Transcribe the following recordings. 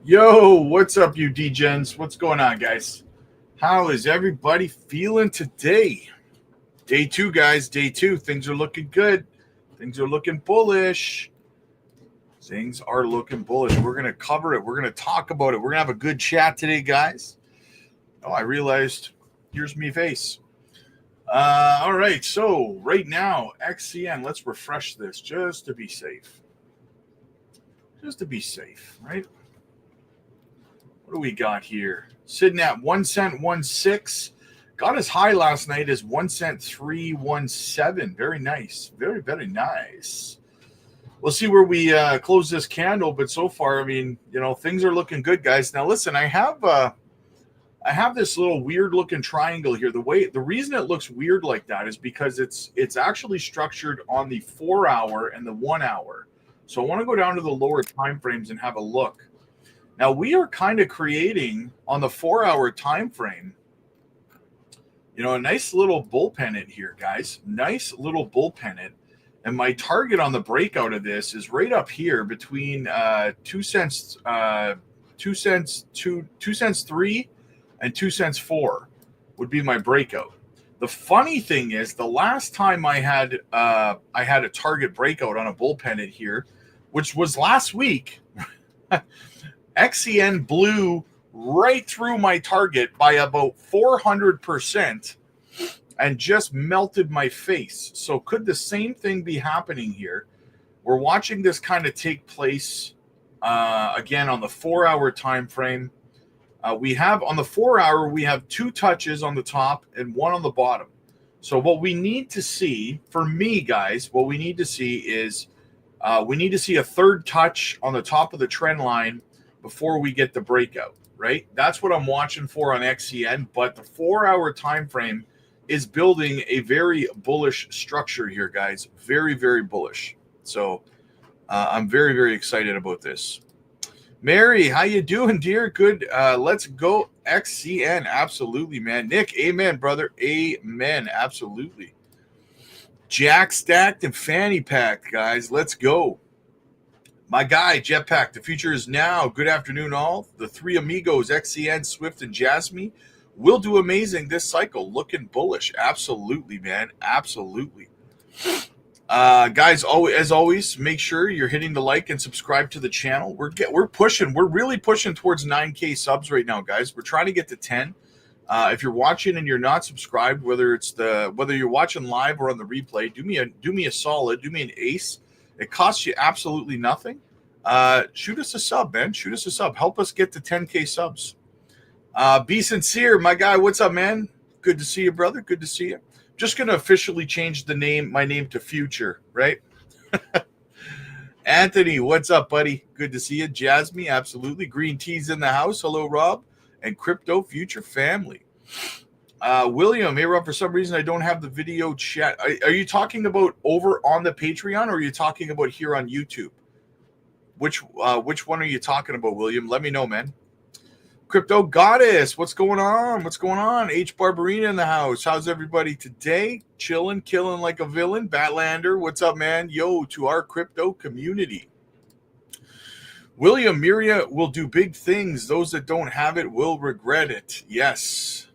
Yo, what's up, you degens? What's going on, guys? How is everybody feeling today? Day two, guys. Day two. Things are looking good. Things are looking bullish. Things are looking bullish. We're going to cover it. We're going to talk about it. We're going to have a good chat today, guys. Oh, I realized here's me face. All right. So right now, XCN, let's refresh this just to be safe. Just to be safe, right? What do we got here? Sitting at 1 cent 16. Got as high last night as 1 cent 317. Very nice. Very, very nice. We'll see where we close this candle, but so far, I mean, things are looking good, guys. Now, listen, I have this little weird looking triangle here. The reason it looks weird like that is because it's actually structured on the 4 hour and the 1 hour. So I want to go down to the lower time frames and have a look. Now, we are kind of creating on the 4 hour time frame, a nice little bull pennant here, guys. Nice little bull pennant. And my target on the breakout of this is right up here between 2 cents 3 and 2 cents 4 would be my breakout. The funny thing is, the last time I had a target breakout on a bull pennant here, which was last week, XCN blew right through my target by about 400% and just melted my face. So could the same thing be happening here? We're watching this kind of take place again on the 4 hour time frame. We have on the 4 hour, we have 2 touches on the top and 1 on the bottom. So what we need to see, for me, guys, what we need to see is we need to see a third touch on the top of the trend line before we get the breakout, right? That's what I'm watching for on XCN, but the 4 hour time frame is building a very bullish structure here, guys. Very, very bullish. So I'm very, very excited about this. Mary, how you doing, dear? Good. Let's go XCN. Absolutely, man. Nick, amen, brother. Amen. Absolutely. Jack stacked and fanny packed, guys. Let's go. My guy, Jetpack, the future is now. Good afternoon, all. The three amigos, XCN, Swift, and Jasmy, will do amazing this cycle. Looking bullish. Absolutely, man. Absolutely. Guys, as always, make sure you're hitting the like and subscribe to the channel. We're pushing. We're really pushing towards 9K subs right now, guys. We're trying to get to 10. If you're watching and you're not subscribed, whether you're watching live or on the replay, do me a solid. Do me an ace. It costs you absolutely nothing. Shoot us a sub, man. Shoot us a sub. Help us get to 10K subs. Be sincere, my guy. What's up, man? Good to see you, brother. Good to see you. Just going to officially change my name to Future, right? Anthony, what's up, buddy? Good to see you. Jasmy, absolutely. Green Tea's in the house. Hello, Rob. And Crypto Future family. William, hey, Rob, for some reason I don't have the video chat. Are you talking about over on the Patreon, or are you talking about here on YouTube? Which one are you talking about, William? Let me know, man. Crypto Goddess, what's going on? What's going on? H Barbarina in the house. How's everybody today? Chilling, killing like a villain. Batlander, what's up, man? Yo, to our crypto community. William, Miria will do big things. Those that don't have it will regret it. Yes.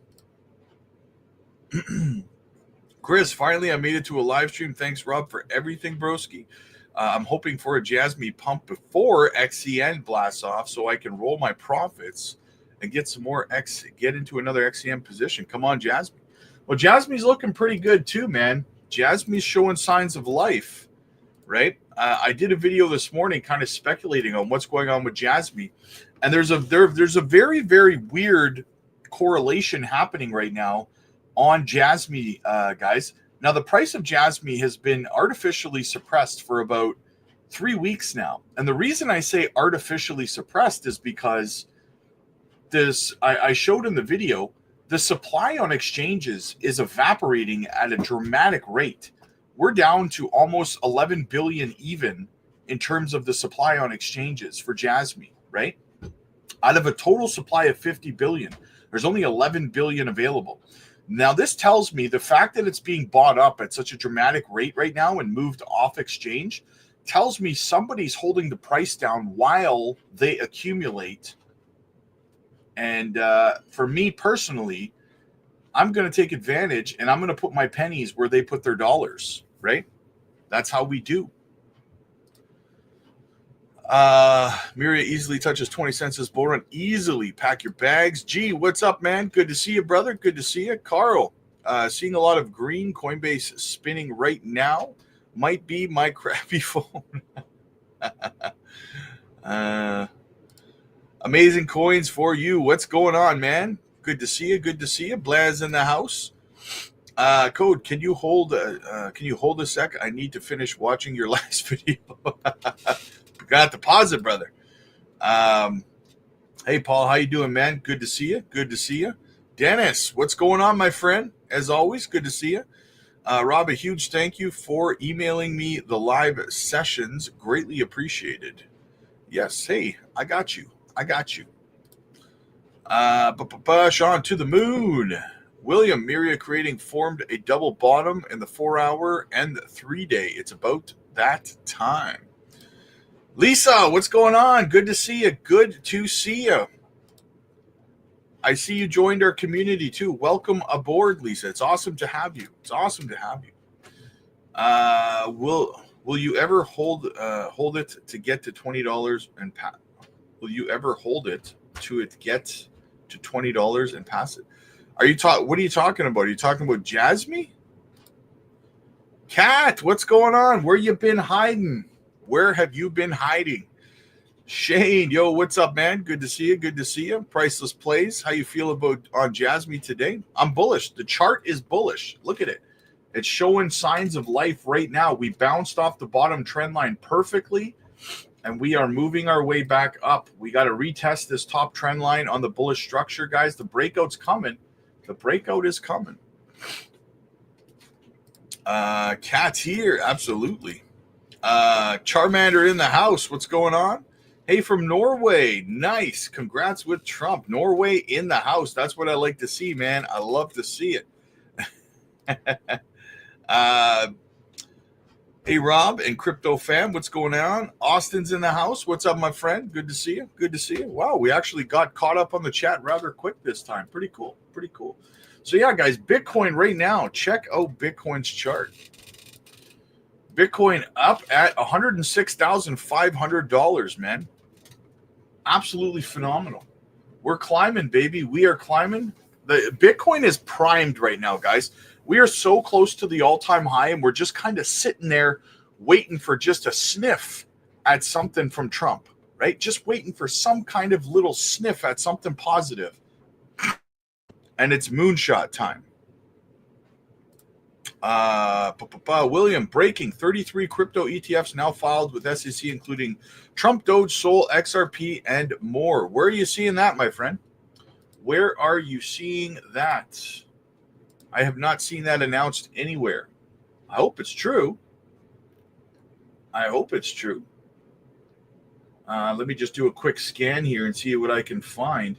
Chris, finally I made it to a live stream. Thanks, Rob, for everything, broski. I'm hoping for a Jasmy pump before XCN blasts off so I can roll my profits and get some more get into another XCN position. Come on, Jasmy. Well, Jasmy's looking pretty good too, man. Jasmy's showing signs of life, right? I did a video this morning kind of speculating on what's going on with Jasmy, and there's a very, very weird correlation happening right now on Jasmy, guys. Now, the price of Jasmy has been artificially suppressed for about 3 weeks now. And the reason I say artificially suppressed is because I showed in the video, the supply on exchanges is evaporating at a dramatic rate. We're down to almost 11 billion even in terms of the supply on exchanges for Jasmy, right? Out of a total supply of 50 billion, there's only 11 billion available. Now, this tells me the fact that it's being bought up at such a dramatic rate right now and moved off exchange tells me somebody's holding the price down while they accumulate And for me personally, I'm going to take advantage and I'm going to put my pennies where they put their dollars, right? That's how we do. Miria easily touches 20 cents this bull run. Easily pack your bags. Gee, what's up, man? Good to see you, brother. Good to see you. Carl, seeing a lot of green. Coinbase spinning right now. Might be my crappy phone. Amazing coins for you. What's going on, man? Good to see you. Good to see you. Blaz in the house. Code, can you hold a sec? I need to finish watching your last video. Got to pause it, brother. Hey, Paul, how you doing, man? Good to see you. Good to see you. Dennis, what's going on, my friend? As always, good to see you. Rob, a huge thank you for emailing me the live sessions. Greatly appreciated. Yes, hey, I got you. I got you. Sean, to the moon. William, Miria creating formed a double bottom in the 4-hour and 3-day. It's about that time. Lisa, what's going on? Good to see you. Good to see you. I see you joined our community too. Welcome aboard, Lisa. It's awesome to have you. It's awesome to have you. Will you ever hold it to get to $20 and pass? Will you ever hold it to get to $20 and pass it? What are you talking about? Are you talking about Jasmy? Kat, what's going on? Where you been hiding? Where have you been hiding? Shane, yo, what's up, man? Good to see you. Good to see you. Priceless Plays. How you feel on Jasmy today? I'm bullish. The chart is bullish. Look at it. It's showing signs of life right now. We bounced off the bottom trend line perfectly, and we are moving our way back up. We got to retest this top trend line on the bullish structure, guys. The breakout's coming. The breakout is coming. Cat's here. Absolutely. Charmander in the house. What's going on? Hey, from Norway. Nice. Congrats with Trump. Norway in the house. That's what I like to see, man. I love to see it. Hey, Rob and Crypto Fam. What's going on? Austin's in the house. What's up, my friend? Good to see you. Good to see you. Wow, we actually got caught up on the chat rather quick this time. Pretty cool. Pretty cool. So, yeah, guys, Bitcoin right now. Check out Bitcoin's chart. Bitcoin up at $106,500, man. Absolutely phenomenal. We're climbing, baby. We are climbing. The Bitcoin is primed right now, guys. We are so close to the all-time high, and we're just kind of sitting there waiting for just a sniff at something from Trump, right? Just waiting for some kind of little sniff at something positive. And it's moonshot time. William, breaking 33 crypto ETFs now filed with SEC, including Trump, Doge, Sol, XRP, and more. Where are you seeing that, my friend? Where are you seeing that? I have not seen that announced anywhere. I hope it's true. I hope it's true. Let me just do a quick scan here and see what I can find.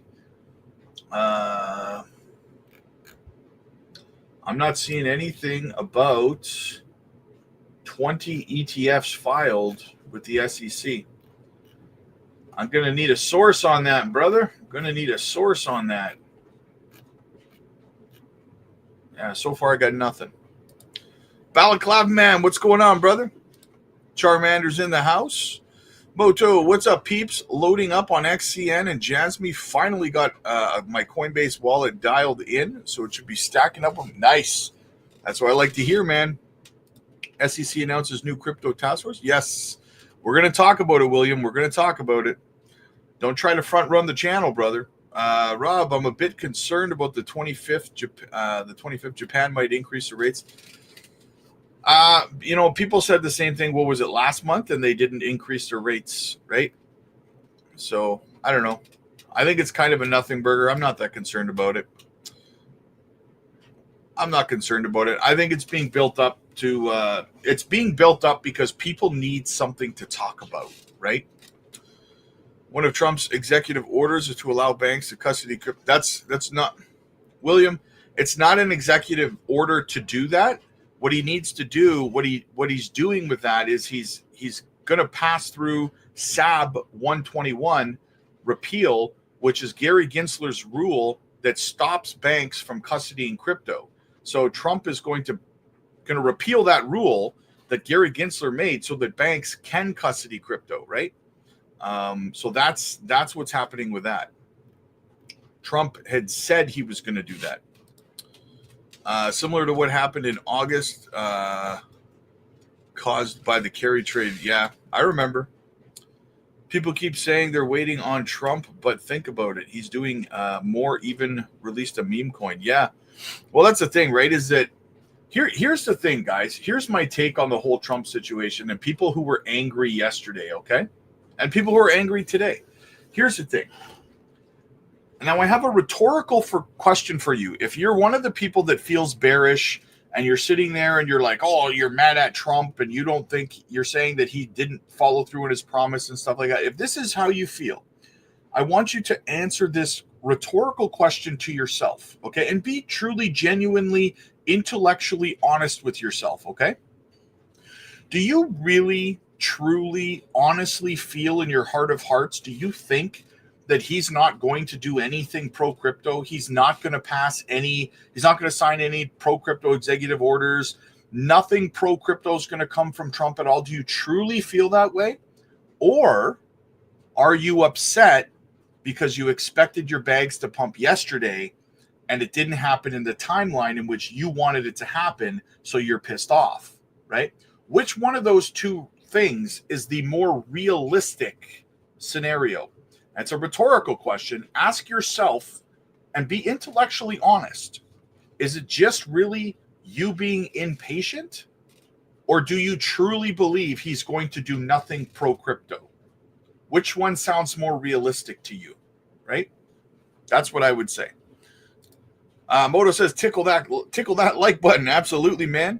I'm not seeing anything about 20 ETFs filed with the SEC. I'm going to need a source on that, brother. I'm going to need a source on that. Yeah, so far I got nothing. Balaclava Man, what's going on, brother? Charmander's in the house. Moto, what's up, peeps? Loading up on XCN and Jasmy. Finally got my Coinbase wallet dialed in, so it should be stacking up. Nice. That's what I like to hear, man. SEC announces new crypto task force. Yes, we're going to talk about it, William. We're going to talk about it. Don't try to front run the channel, brother. Rob, I'm a bit concerned about the 25th. The 25th, Japan might increase the rates. People said the same thing. What was it, last month? And they didn't increase their rates, right? So I don't know. I think it's kind of a nothing burger. I'm not that concerned about it. I'm not concerned about it. I think it's being built up because people need something to talk about, right? One of Trump's executive orders is to allow banks to custody crypto. That's not, William. It's not an executive order to do that. What he needs to do, what he's doing with that is he's going to pass through SAB 121 repeal, which is Gary Gensler's rule that stops banks from custodying crypto. So Trump is going to repeal that rule that Gary Gensler made so that banks can custody crypto, right? So that's what's happening with that. Trump had said he was going to do that. Similar to what happened in August, caused by the carry trade. Yeah, I remember. People keep saying they're waiting on Trump, but think about it. He's doing more, even released a meme coin. Yeah. Well, that's the thing, right? Is that here's the thing, guys. Here's my take on the whole Trump situation and people who were angry yesterday, okay? And people who are angry today. Here's the thing. Now, I have a rhetorical question for you. If you're one of the people that feels bearish and you're sitting there and you're like, oh, you're mad at Trump and you don't think, you're saying that he didn't follow through on his promise and stuff like that. If this is how you feel, I want you to answer this rhetorical question to yourself, okay? And be truly, genuinely, intellectually honest with yourself, okay? Do you really, truly, honestly feel in your heart of hearts, do you think that he's not going to do anything pro-crypto? He's not going to he's not going to sign any pro-crypto executive orders. Nothing pro-crypto is going to come from Trump at all. Do you truly feel that way? Or are you upset because you expected your bags to pump yesterday and it didn't happen in the timeline in which you wanted it to happen, so you're pissed off, right? Which one of those two things is the more realistic scenario? That's a rhetorical question. Ask yourself and be intellectually honest. Is it just really you being impatient? Or do you truly believe he's going to do nothing pro-crypto? Which one sounds more realistic to you, right? That's what I would say. Moto says, tickle that like button. Absolutely, man.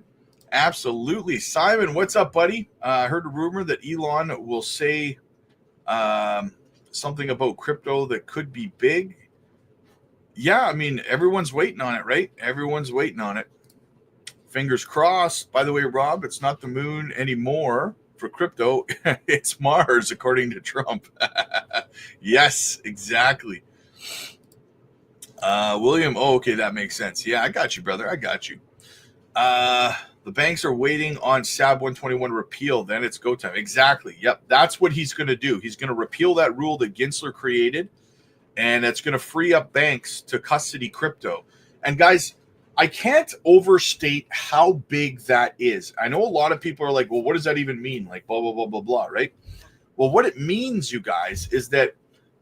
Absolutely. Simon, what's up, buddy? I heard a rumor that Elon will say something about crypto that could be big. Yeah, I mean, everyone's waiting on it, right? Everyone's waiting on it. Fingers crossed. By the way, Rob, it's not the moon anymore for crypto. It's Mars, according to Trump. Yes, exactly. William, oh, okay, that makes sense. Yeah, I got you, brother. I got you. The banks are waiting on SAB 121 repeal. Then it's go time. Exactly. Yep. That's what he's going to do. He's going to repeal that rule that Gensler created, and it's going to free up banks to custody crypto. And guys, I can't overstate how big that is. I know a lot of people are like, well, what does that even mean? Like, blah, blah, blah, blah, blah, right? Well, what it means, you guys, is that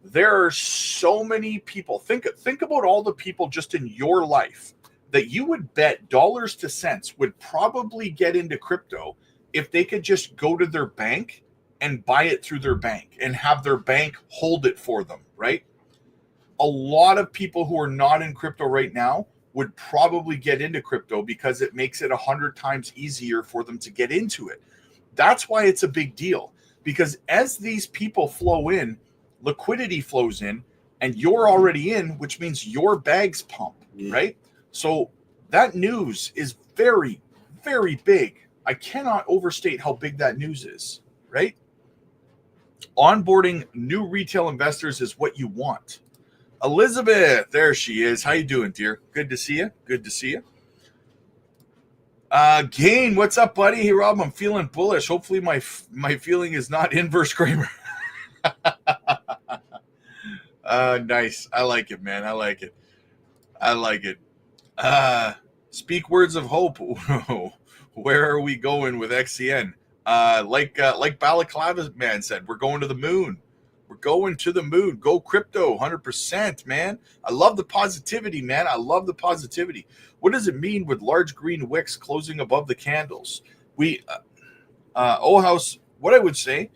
there are so many people. Think about all the people just in your life that you would bet dollars to cents would probably get into crypto if they could just go to their bank and buy it through their bank and have their bank hold it for them, right? A lot of people who are not in crypto right now would probably get into crypto because it makes it 100 times easier for them to get into it. That's why it's a big deal, because as these people flow in, liquidity flows in, and you're already in, which means your bags pump, right? So that news is very, very big. I cannot overstate how big that news is, right? Onboarding new retail investors is what you want. Elizabeth, there she is. How you doing, dear? Good to see you. Good to see you. Gain, what's up, buddy? Hey, Rob, I'm feeling bullish. Hopefully my feeling is not inverse Kramer. Nice. I like it, man. I like it. I like it. Speak words of hope. Where are we going with XCN? Like Balaclava man said, we're going to the moon. We're going to the moon. Go crypto, 100%, man. I love the positivity, man. I love the positivity. What does it mean with large green wicks closing above the candles? House, what I would say,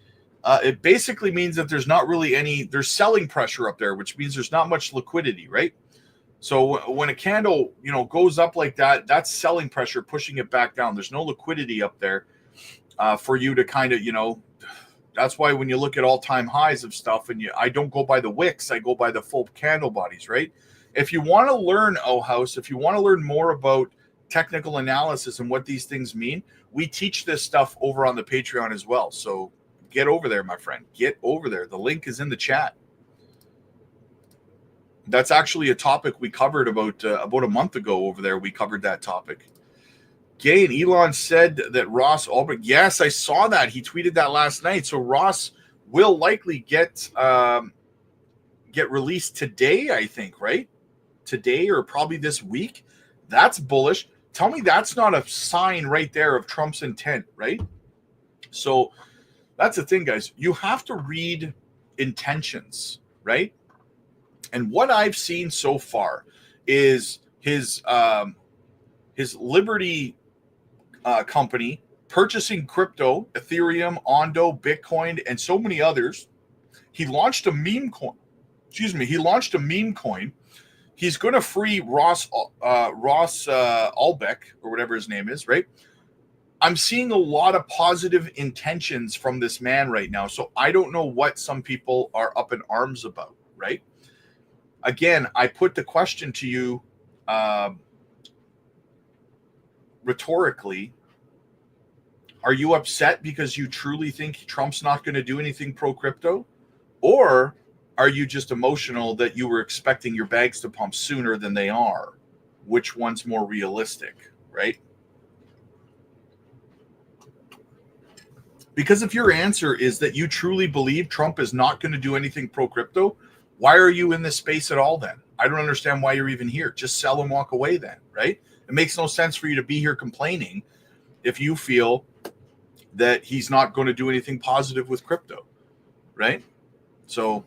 it basically means that there's not really there's selling pressure up there, which means there's not much liquidity, right? So when a candle, goes up like that, that's selling pressure pushing it back down. There's no liquidity up there for you to kind of, that's why when you look at all-time highs of stuff, and I don't go by the wicks, I go by the full candle bodies, right? If you want to learn, House, if you want to learn more about technical analysis and what these things mean, we teach this stuff over on the Patreon as well. So get over there, my friend. Get over there. The link is in the chat. That's actually a topic we covered about a month ago over there. We covered that topic. Gay and Elon said that Ross Ulbricht. Yes, I saw that. He tweeted that last night. So Ross will likely get released today, I think, right? Today or probably this week. That's bullish. Tell me that's not a sign right there of Trump's intent, right? So that's the thing, guys. You have to read intentions, right? And what I've seen so far is his Liberty company purchasing crypto, Ethereum, Ondo, Bitcoin, and so many others. He launched a meme coin. He launched a meme coin. He's going to free Ross Ulbricht, or whatever his name is, right? I'm seeing a lot of positive intentions from this man right now. So I don't know what some people are up in arms about, right? Again, I put the question to you rhetorically. Are you upset because you truly think Trump's not going to do anything pro-crypto? Or are you just emotional that you were expecting your bags to pump sooner than they are? Which one's more realistic, right? Because if your answer is that you truly believe Trump is not going to do anything pro-crypto, why are you in this space at all then? I don't understand why you're even here. Just sell and walk away then, right? It makes no sense for you to be here complaining if you feel that he's not going to do anything positive with crypto, right? So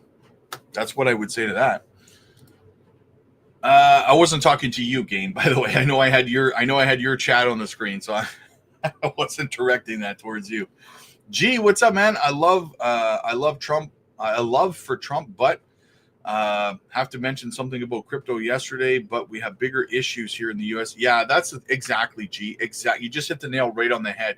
that's what I would say to that. I wasn't talking to you, Gain, by the way. I know I had your chat on the screen, so I wasn't directing that towards you. G, what's up, man? I love Trump. I love for Trump, but have to mention something about crypto yesterday, but we have bigger issues here in the US. Yeah, that's exactly, G. Exactly. You just hit the nail right on the head,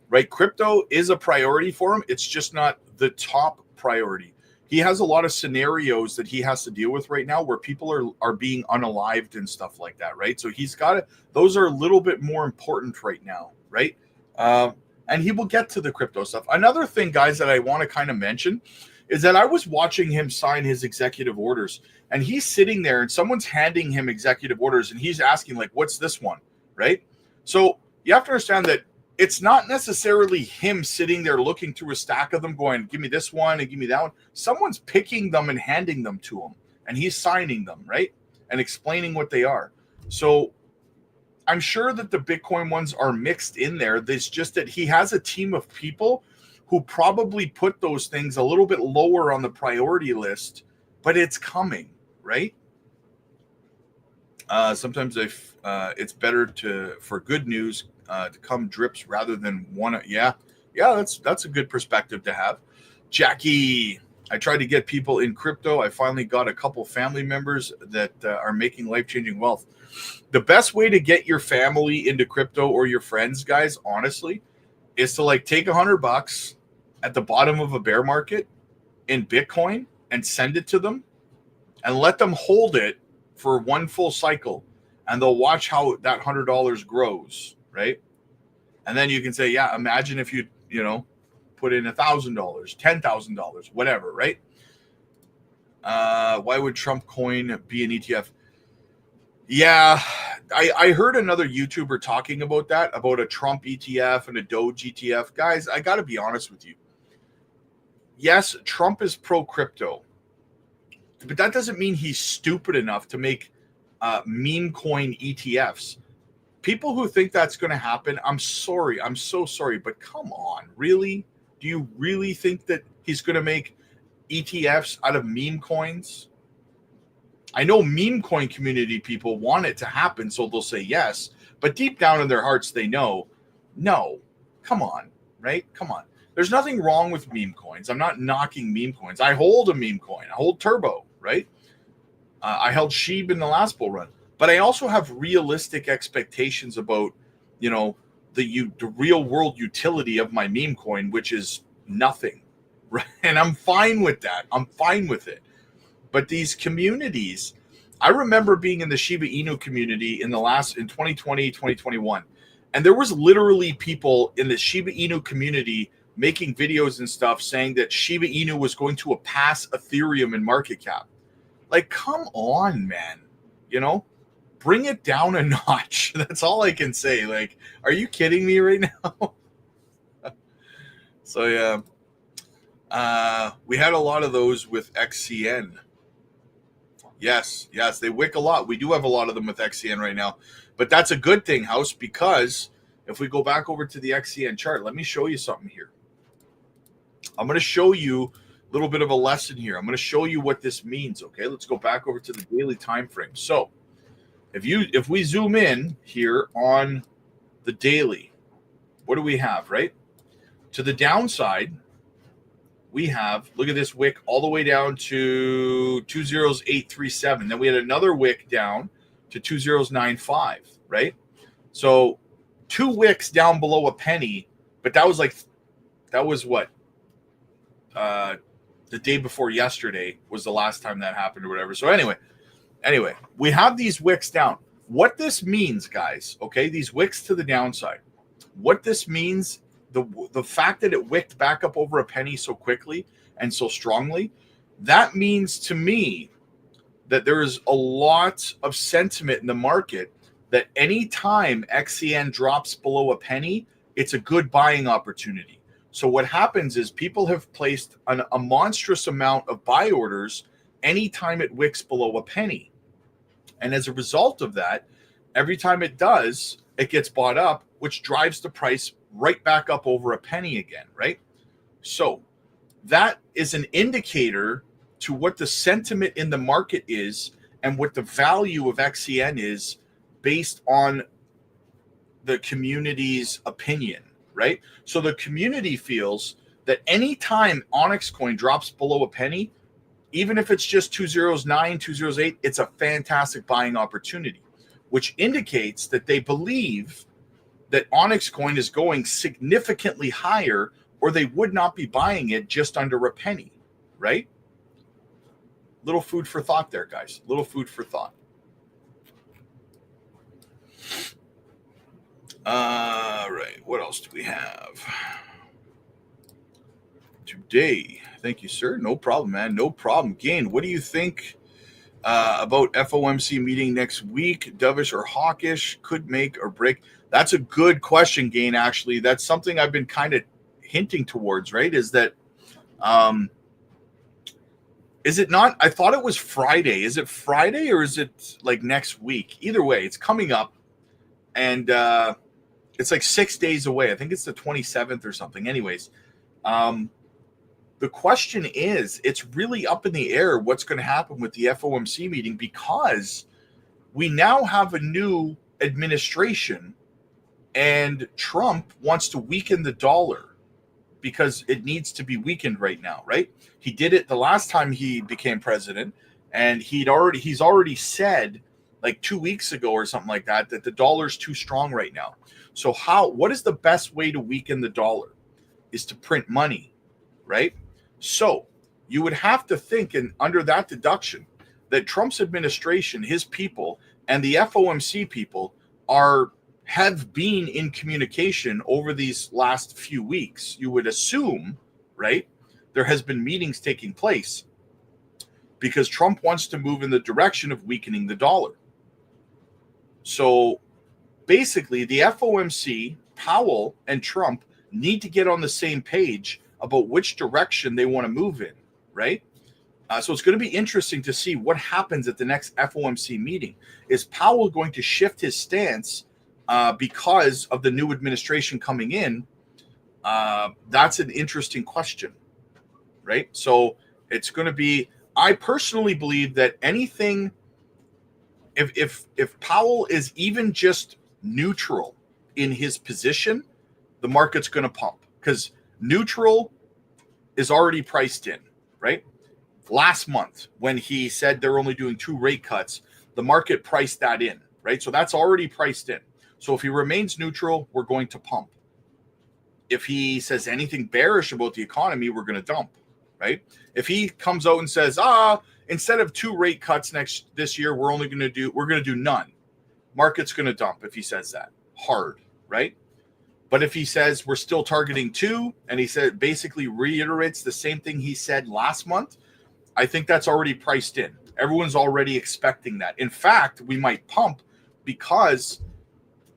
right? Crypto is a priority for him. It's just not the top priority. He has a lot of scenarios that he has to deal with right now where people are being unalived and stuff like that, right? So he's got to, those are a little bit more important right now, right? And he will get to the crypto stuff. Another thing, guys, that I want to kind of mention is that I was watching him sign his executive orders, and he's sitting there and someone's handing him executive orders and he's asking, like, what's this one, right? So you have to understand that it's not necessarily him sitting there looking through a stack of them going, give me this one and give me that one. Someone's picking them and handing them to him, and he's signing them, right? And explaining what they are. So I'm sure that the Bitcoin ones are mixed in there. There's just that he has a team of people who probably put those things a little bit lower on the priority list, but it's coming, right? Sometimes it's better for good news to come drips rather than one. Yeah, that's a good perspective to have. Jackie, I tried to get people in crypto. I finally got a couple family members that are making life-changing wealth. The best way to get your family into crypto or your friends, guys, honestly, is to like take $100 at the bottom of a bear market in Bitcoin and send it to them and let them hold it for one full cycle, and they'll watch how that $100 grows, right? And then you can say, yeah, imagine if you put in $1,000, $10,000, whatever, right? Why would Trump coin be an ETF? Yeah, I heard another YouTuber talking about that, about a Trump ETF and a Doge ETF. Guys, I got to be honest with you. Yes, Trump is pro-crypto, but that doesn't mean he's stupid enough to make meme coin ETFs. People who think that's going to happen, I'm sorry. I'm so sorry, but come on, really? Do you really think that he's going to make ETFs out of meme coins? I know meme coin community people want it to happen, so they'll say yes, but deep down in their hearts, they know, no, come on, right? Come on. There's nothing wrong with meme coins. I'm not knocking meme coins. I hold a meme coin. I hold Turbo, right? I held Sheeb in the last bull run. But I also have realistic expectations about, the real world utility of my meme coin, which is nothing, right? And I'm fine with that. I'm fine with it. But these communities, I remember being in the Shiba Inu community in 2020, 2021, and there was literally people in the Shiba Inu community making videos and stuff saying that Shiba Inu was going to pass Ethereum in market cap. Like, come on, man. You know, bring it down a notch. That's all I can say. Like, are you kidding me right now? So, yeah. We had a lot of those with XCN. Yes, they wick a lot. We do have a lot of them with XCN right now. But that's a good thing, House, because if we go back over to the XCN chart, let me show you something here. I'm going to show you a little bit of a lesson here. I'm going to show you what this means, okay? Let's go back over to the daily time frame. So, if we zoom in here on the daily, what do we have, right? To the downside, we have, look at this wick all the way down to 20837. Then we had another wick down to 2095, right? So 2 wicks down below a penny, but that was what? The day before yesterday was the last time that happened or whatever. So anyway, we have these wicks down. What this means, guys, okay, these wicks to the downside, what this means, the fact that it wicked back up over a penny so quickly and so strongly, that means to me that there is a lot of sentiment in the market that any time XCN drops below a penny, it's a good buying opportunity. So what happens is people have placed a monstrous amount of buy orders anytime it wicks below a penny. And as a result of that, every time it does, it gets bought up, which drives the price right back up over a penny again, right? So that is an indicator to what the sentiment in the market is and what the value of XCN is based on the community's opinion, right? So the community feels that anytime Onyx coin drops below a penny, even if it's just 209, 208, it's a fantastic buying opportunity, which indicates that they believe that Onyx coin is going significantly higher, or they would not be buying it just under a penny, right? Little food for thought there, guys. Little food for thought. All right. What else do we have today? Thank you, sir. No problem, man. No problem. Gain, what do you think about FOMC meeting next week? Dovish or hawkish? Could make or break? That's a good question, Gain, actually. That's something I've been kind of hinting towards, right? Is that, is it not? I thought it was Friday. Is it Friday or is it like next week? Either way, it's coming up. And it's like 6 days away. I think it's the 27th or something. Anyways, the question is, it's really up in the air what's going to happen with the FOMC meeting, because we now have a new administration and Trump wants to weaken the dollar because it needs to be weakened right now, right? He did it the last time he became president, and he's already said like 2 weeks ago or something like that the dollar's too strong right now. So what is the best way to weaken the dollar? Is to print money, right? So you would have to think, and under that deduction, that Trump's administration, his people, and the FOMC people have been in communication over these last few weeks. You would assume, right? There has been meetings taking place because Trump wants to move in the direction of weakening the dollar. So basically, the FOMC, Powell, and Trump need to get on the same page about which direction they want to move in, right? So it's going to be interesting to see what happens at the next FOMC meeting. Is Powell going to shift his stance because of the new administration coming in? That's an interesting question, right? So it's going to be, I personally believe that anything, if Powell is even just neutral in his position, the market's going to pump, because neutral is already priced in, right? Last month, when he said they're only doing 2 rate cuts, the market priced that in, right? So that's already priced in. So if he remains neutral, we're going to pump. If he says anything bearish about the economy, we're going to dump, right? If he comes out and says, instead of 2 rate cuts this year, we're going to do none, market's going to dump if he says that hard, right? But if he says we're still targeting 2, and he basically reiterates the same thing he said last month, I think that's already priced in. Everyone's already expecting that. In fact, we might pump because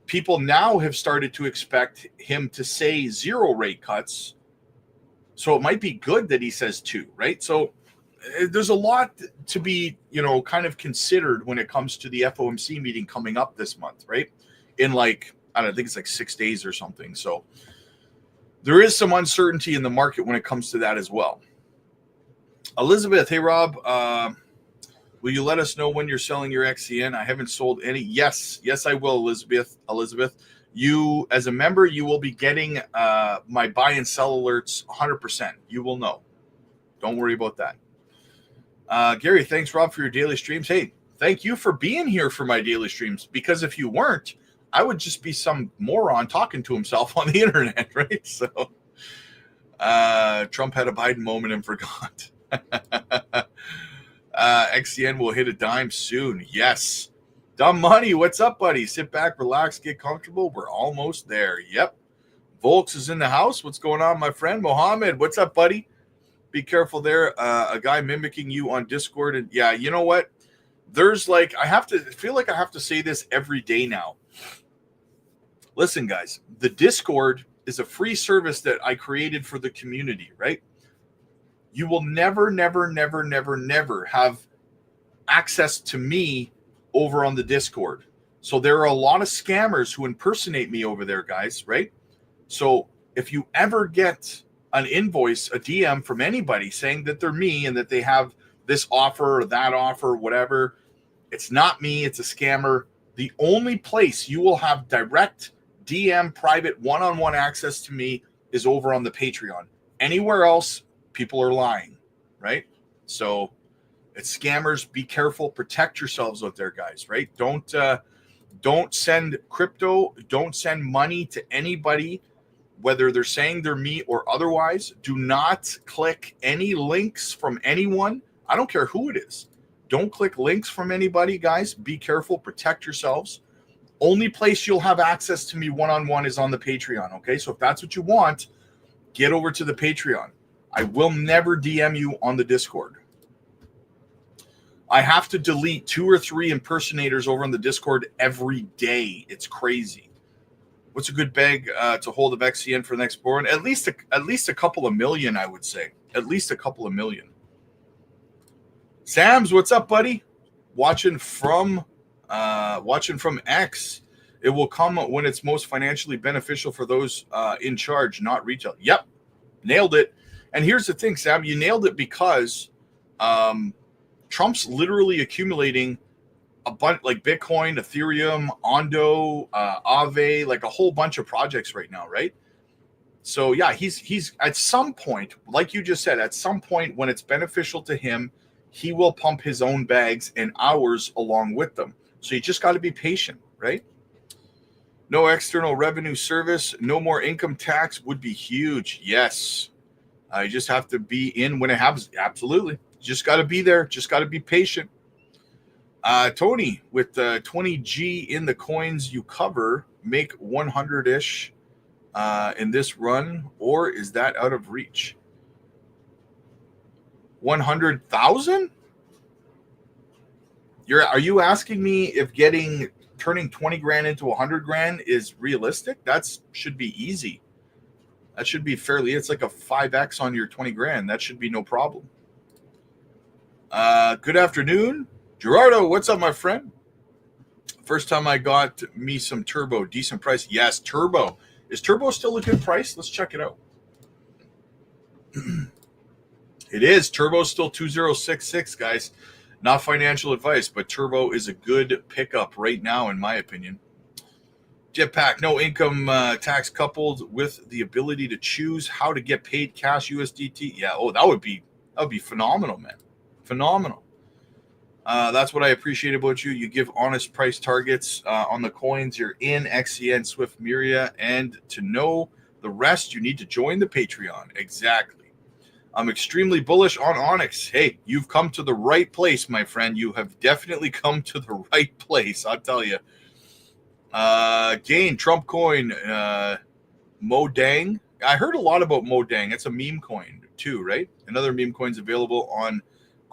people now have started to expect him to say 0 rate cuts. So it might be good that he says 2, right? So there's a lot to be, kind of considered when it comes to the FOMC meeting coming up this month, right? In like, I don't know, I think it's like 6 days or something. So there is some uncertainty in the market when it comes to that as well. Elizabeth, hey, Rob, will you let us know when you're selling your XCN? I haven't sold any. Yes, I will, Elizabeth. You, as a member, you will be getting my buy and sell alerts 100%. You will know. Don't worry about that. Gary, thanks, Rob, for your daily streams. Hey, thank you for being here for my daily streams, because if you weren't, I would just be some moron talking to himself on the internet, right? So Trump had a Biden moment and forgot. XCN will hit a dime soon. Yes. Dumb Money, what's up, buddy? Sit back, relax, get comfortable. We're almost there. Yep. Volks is in the house. What's going on, my friend? Mohammed, what's up, buddy? Be careful there. A guy mimicking you on Discord. And yeah, you know what? There's like, I feel like I have to say this every day now. Listen, guys, the Discord is a free service that I created for the community, right? You will never have access to me over on the Discord. So there are a lot of scammers who impersonate me over there, guys, right? So if you ever get an invoice, a DM from anybody saying that they're me and that they have this offer or that offer or whatever, it's not me, it's a scammer. The only place you will have direct DM, private, one-on-one access to me is over on the Patreon. Anywhere else, people are lying, right? So it's scammers. Be careful. Protect yourselves out there, guys, right? Don't send crypto. Don't send money to anybody, whether they're saying they're me or otherwise. Do not click any links from anyone. I don't care who it is. Don't click links from anybody, guys. Be careful. Protect yourselves. Only place you'll have access to me one-on-one is on the Patreon, okay? So if that's what you want, get over to the Patreon. I will never DM you on the Discord. I have to delete 2 or 3 impersonators over on the Discord every day. It's crazy. What's a good bag to hold of XCN for the next board? At least a couple of million, I would say. At least a couple of million. Sams, what's up, buddy? Watching from X. It will come when it's most financially beneficial for those in charge, not retail. Yep, nailed it. And here's the thing, Sam, you nailed it because Trump's literally accumulating a bunch like Bitcoin, Ethereum, Ondo, Aave, like a whole bunch of projects right now, right? So yeah, he's at some point, like you just said, at some point when it's beneficial to him, he will pump his own bags and ours along with them. So you just got to be patient, right? No external revenue service, no more income tax would be huge. Yes. You just have to be in when it happens. Absolutely. Just got to be there. Just got to be patient. Tony, with 20G in the coins you cover, make 100-ish in this run, or is that out of reach? 100,000? Are you asking me if turning 20 grand into 100 grand is realistic? That should be easy. That should be it's like a 5x on your 20 grand. That should be no problem. Good afternoon. Gerardo, what's up, my friend? First time I got me some Turbo, decent price. Yes, Turbo. Is Turbo still a good price? Let's check it out. It is. Turbo's still 2066, guys. Not financial advice, but Turbo is a good pickup right now, in my opinion. Jetpack, no income tax coupled with the ability to choose how to get paid cash USDT. Yeah, that would be phenomenal, man. Phenomenal. That's what I appreciate about you. You give honest price targets on the coins. You're in XCN, Swift, Miria, and to know the rest, you need to join the Patreon. Exactly. I'm extremely bullish on Onyx. Hey, you've come to the right place, my friend. You have definitely come to the right place, I'll tell you. Gain, Trump coin, Modang. I heard a lot about Modang. It's a meme coin too, right? Another meme coin's available on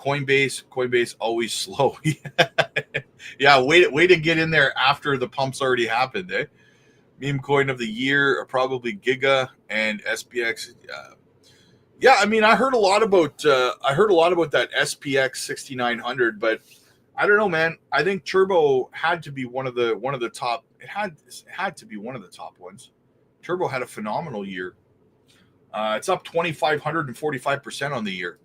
Coinbase always slow. Yeah, way to get in there after the pump's already happened, eh? Meme coin of the year, probably Giga and SPX. Yeah, I mean, I heard a lot about that SPX 6900, but I don't know, man. I think Turbo had to be one of the top. It had to be one of the top ones. Turbo had a phenomenal year. It's up 2,545% on the year.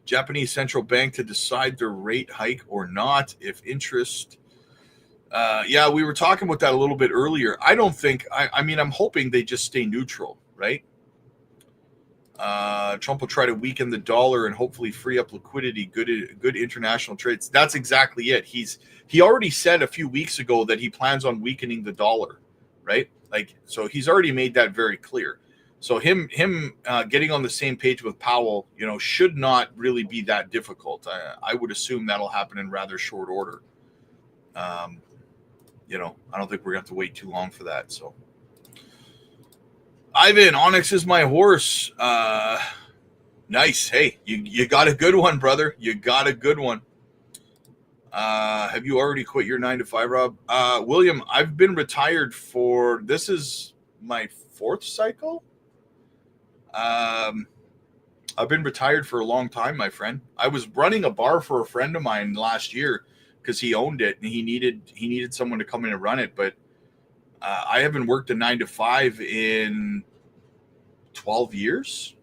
Japanese central bank to decide their rate hike or not if interest. Yeah, we were talking about that a little bit earlier. I don't think. I mean, I'm hoping they just stay neutral, right? Trump will try to weaken the dollar and hopefully free up liquidity. Good international trades. That's exactly it. He already said a few weeks ago that he plans on weakening the dollar, right? Like, so he's already made that very clear. So him getting on the same page with Powell, should not really be that difficult. I would assume that'll happen in rather short order. I don't think we're going to have to wait too long for that. So, Ivan, Onyx is my horse. Nice. Hey, you got a good one, brother. You got a good one. Have you already quit your 9 to 5, Rob? William, I've been retired this is my 4th cycle. I've been retired for a long time, my friend. I was running a bar for a friend of mine last year because he owned it and he needed someone to come in and run it. But I haven't worked a 9 to 5 in 12 years,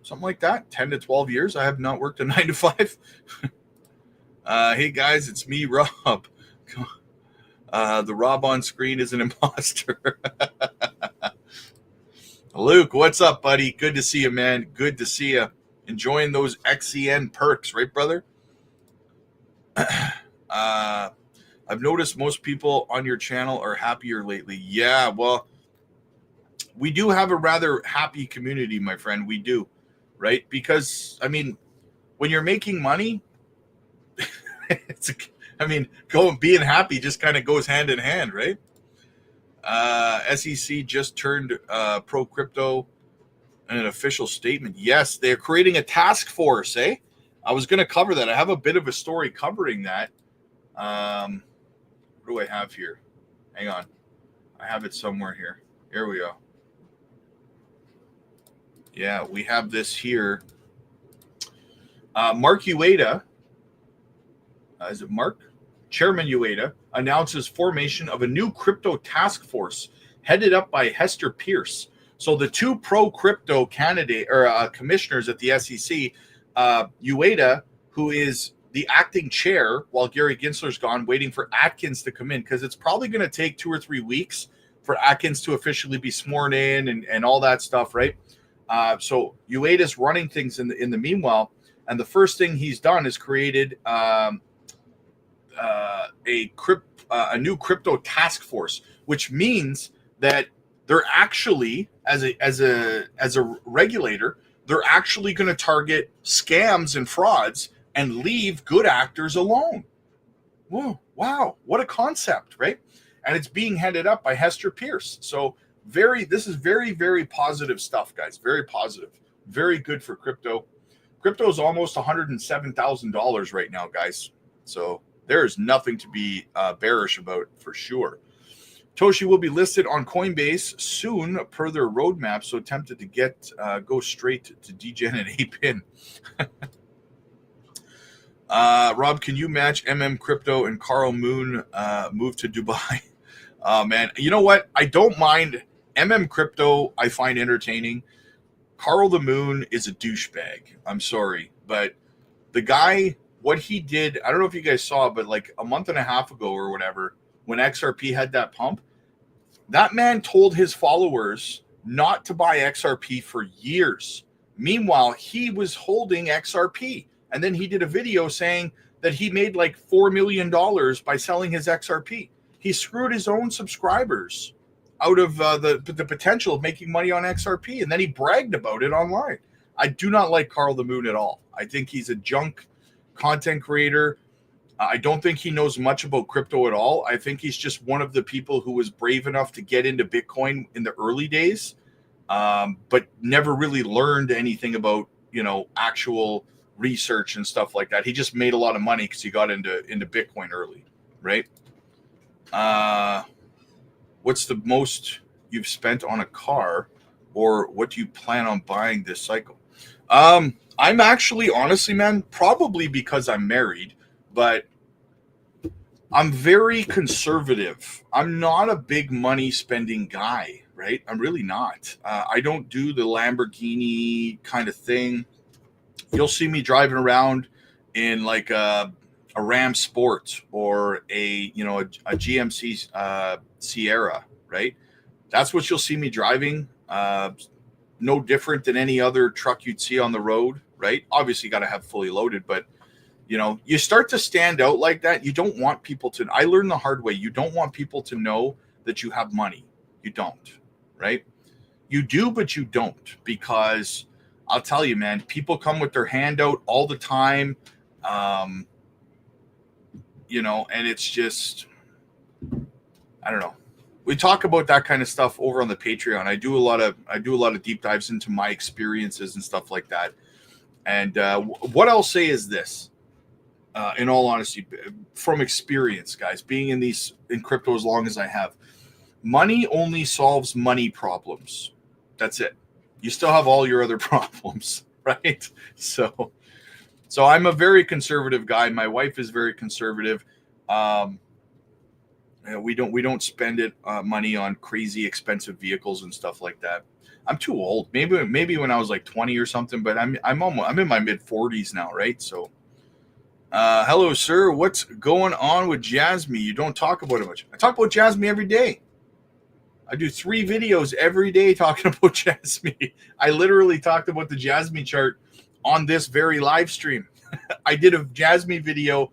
something like that. 10 to 12 years. I have not worked a 9 to 5. Hey guys, it's me, Rob. The Rob on screen is an imposter. Luke, what's up, buddy? Good to see you, man. Good to see you. Enjoying those XCN perks, right, brother? I've noticed most people on your channel are happier lately. Yeah, well, we do have a rather happy community, my friend. We do, right? Because, I mean, when you're making money, being happy just kind of goes hand in hand, right? SEC just turned pro crypto in an official statement. Yes, they're creating a task force, eh? I was going to cover that. I have a bit of a story covering that. What do I have here? Hang on. I have it somewhere here. Here we go. Yeah, we have this here. Mark Ueda. Is it Mark? Chairman Ueda announces formation of a new crypto task force headed up by Hester Pierce. So the two pro-crypto commissioners at the SEC, Ueda, who is the acting chair while Gary Gensler's gone, waiting for Atkins to come in, because it's probably going to take 2 or 3 weeks for Atkins to officially be sworn in and all that stuff, right? So Ueda's running things in the meanwhile, and the first thing he's done is created a new crypto task force, which means that they're actually, as a regulator, they're actually going to target scams and frauds and leave good actors alone. Whoa, wow, what a concept, right? And it's being headed up by Hester Pierce. So this is very, very positive stuff, guys. Very positive. Very good for crypto. Crypto is almost $107,000 right now, guys. So there is nothing to be bearish about for sure. Toshi will be listed on Coinbase soon per their roadmap. So tempted to go straight to DGen and APIN. Rob, can you match Crypto and Carl Moon move to Dubai? Man, you know what? I don't mind Crypto. I find entertaining. Carl the Moon is a douchebag. I'm sorry, but the guy, what he did, I don't know if you guys saw, but like a month and a half ago or whatever, when XRP had that pump, that man told his followers not to buy XRP for years. Meanwhile, he was holding XRP. And then he did a video saying that he made like $4 million by selling his XRP. He screwed his own subscribers out of the potential of making money on XRP. And then he bragged about it online. I do not like Carl the Moon at all. I think he's a junk content creator. I don't think he knows much about crypto at all. I think he's just one of the people who was brave enough to get into Bitcoin in the early days, but never really learned anything about, actual research and stuff like that. He just made a lot of money because he got into Bitcoin early, right? What's the most you've spent on a car, or what do you plan on buying this cycle? I'm actually, honestly, man, probably because I'm married, but I'm very conservative. I'm not a big money spending guy, right? I'm really not. I don't do the Lamborghini kind of thing. You'll see me driving around in like a Ram Sport or a GMC Sierra, right? That's what you'll see me driving. No different than any other truck you'd see on the road, right? Obviously, you got to have fully loaded, but you start to stand out like that. You don't want people to. I learned the hard way. You don't want people to know that you have money. You don't, right? You do, but you don't, because I'll tell you, man, people come with their hand out all the time, and it's just, I don't know. We talk about that kind of stuff over on the Patreon. I do a lot of deep dives into my experiences and stuff like that. And what I'll say is this, in all honesty, from experience, guys, being in crypto as long as I have, money only solves money problems. That's it. You still have all your other problems, right? So I'm a very conservative guy. My wife is very conservative. We don't spend money on crazy expensive vehicles and stuff like that. I'm too old. Maybe when I was like 20 or something, but I'm in my mid 40s now, right? So, hello, sir. What's going on with Jasmy? You don't talk about it much. I talk about Jasmy every day. I do 3 videos every day talking about Jasmy. I literally talked about the Jasmy chart on this very live stream. I did a Jasmy video,